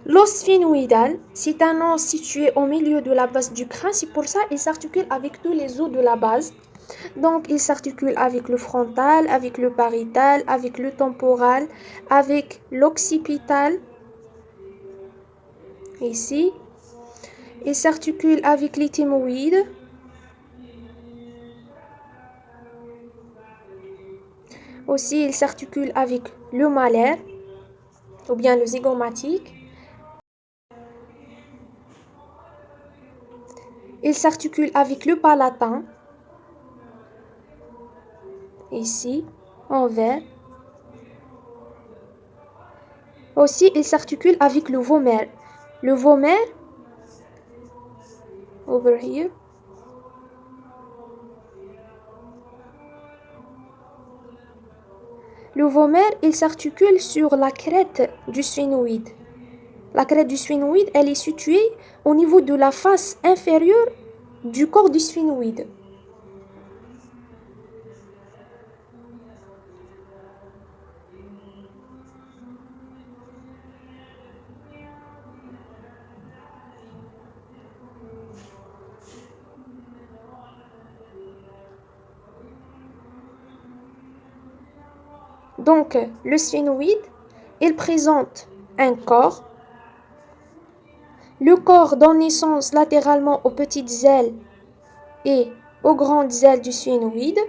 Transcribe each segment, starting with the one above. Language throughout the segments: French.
L'os sphénoïdal, c'est un os situé au milieu de la base du crâne, c'est pour ça qu'il s'articule avec tous les os de la base. Donc, il s'articule avec le frontal, avec le pariétal, avec le temporal, avec l'occipital, ici. Il s'articule avec les thymoïdes. Aussi, il s'articule avec le malaire, ou bien le zygomatique. Il s'articule avec le palatin, ici, en vert. Aussi, il s'articule avec le vomer. Le vomer, over here. Le vomer, il s'articule sur la crête du sphénoïde. La crête du sphénoïde, elle est située au niveau de la face inférieure du corps du sphénoïde. Donc, le sphénoïde, il présente un corps. Le corps donne naissance latéralement aux petites ailes et aux grandes ailes du sphénoïde.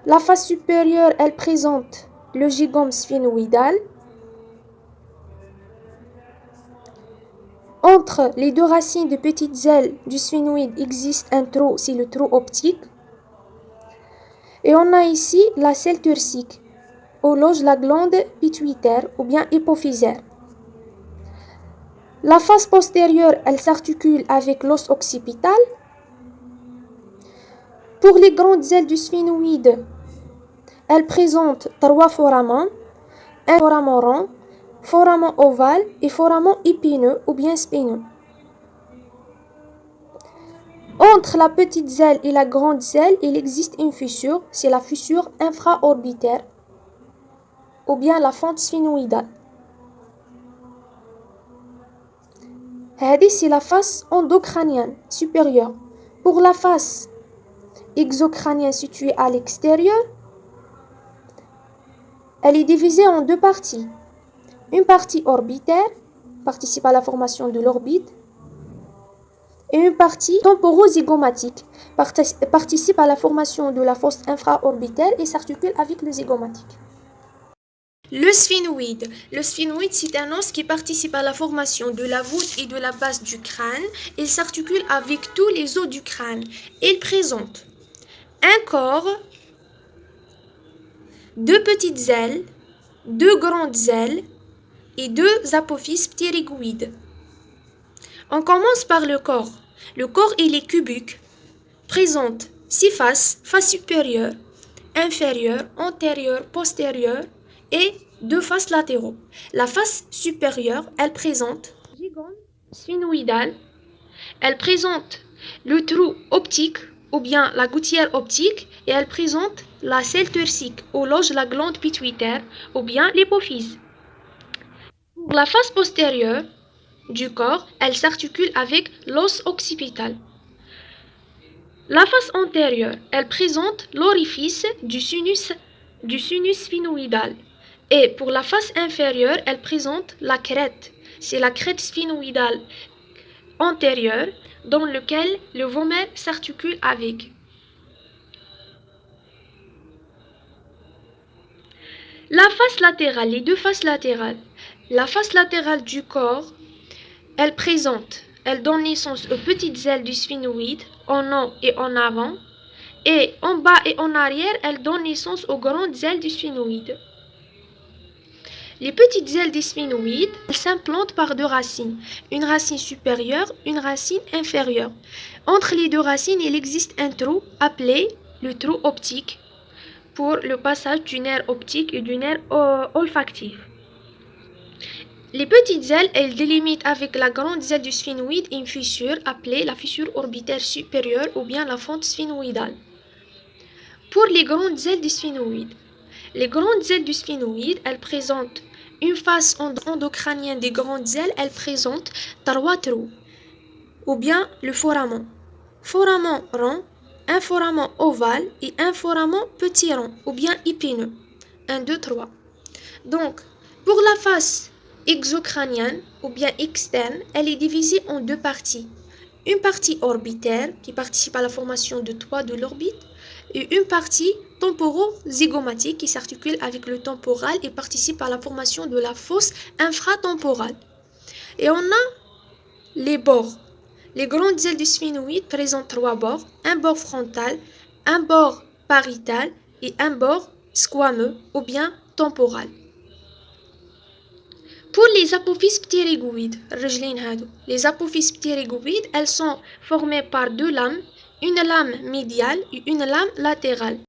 La face supérieure, elle présente le gigome sphénoïdal. Entre les deux racines de petites ailes du sphénoïde existe un trou, c'est le trou optique. Et on a ici la selle turcique, où loge la glande pituitaire ou bien hypophysaire. La face postérieure, elle s'articule avec l'os occipital. Pour les grandes ailes du sphénoïde, elles présentent 3 foramens, un foramen rond, foramen ovale et foramen épineux ou bien spineux. Entre la petite aile et la grande aile, il existe une fissure, c'est la fissure infraorbitaire ou bien la fente sphénoïdale. C'est la face endocrânienne supérieure. Pour la face exocrânienne située à l'extérieur, elle est divisée en deux parties. Une partie orbitaire, participe à la formation de l'orbite, et une partie temporozygomatique, participe à la formation de la fosse infraorbitaire et s'articule avec le zygomatique. Le sphénoïde. Le sphénoïde, c'est un os qui participe à la formation de la voûte et de la base du crâne. Il s'articule avec tous les os du crâne. Il présente un corps, deux petites ailes, deux grandes ailes et deux apophyses ptérygoïdes. On commence par le corps. Le corps, il est cubique, présente 6 faces, face supérieure, inférieure, antérieure, postérieure et 2 faces latéraux. La face supérieure, elle présente le gigome sphénoïdal, elle présente le trou optique ou bien la gouttière optique et elle présente la selle turcique où loge la glande pituitaire ou bien l'hypophyse. Pour la face postérieure du corps, elle s'articule avec l'os occipital. La face antérieure, elle présente l'orifice du sinus sphénoïdal. Et pour la face inférieure, elle présente la crête. C'est la crête sphénoïdale antérieure dans laquelle le vomer s'articule avec. La face latérale, les deux faces latérales. La face latérale du corps, elle donne naissance aux petites ailes du sphénoïde en haut et en avant. Et en bas et en arrière, elle donne naissance aux grandes ailes du sphénoïde. Les petites ailes des sphénoïdes s'implantent par deux racines, une racine supérieure, une racine inférieure. Entre les deux racines, il existe un trou appelé le trou optique pour le passage du nerf optique et du nerf olfactif. Les petites ailes, elles délimitent avec la grande aile du sphénoïde une fissure appelée la fissure orbitaire supérieure ou bien la fente sphénoïdale. Pour les grandes ailes du sphénoïde, elles présentent Une face endocrânienne des grandes ailes, elle présente 3 trous, ou bien le foramen. Foramen rond, un foramen ovale et un foramen petit rond, ou bien épineux. 1, 2, 3. Donc, pour la face exocrânienne, ou bien externe, elle est divisée en 2 parties. Une partie orbitaire, qui participe à la formation de toit de l'orbite, et une partie temporo-zygomatique qui s'articule avec le temporal et participe à la formation de la fosse infratemporale. Et on a les bords. Les grandes ailes du sphénoïde présentent 3 bords, un bord frontal, un bord pariétal et un bord squameux ou bien temporal. Pour les apophyses ptérygoïdes, les apophyses ptérygoïdes, elles sont formées par 2 lames, une lame médiale et une lame latérale.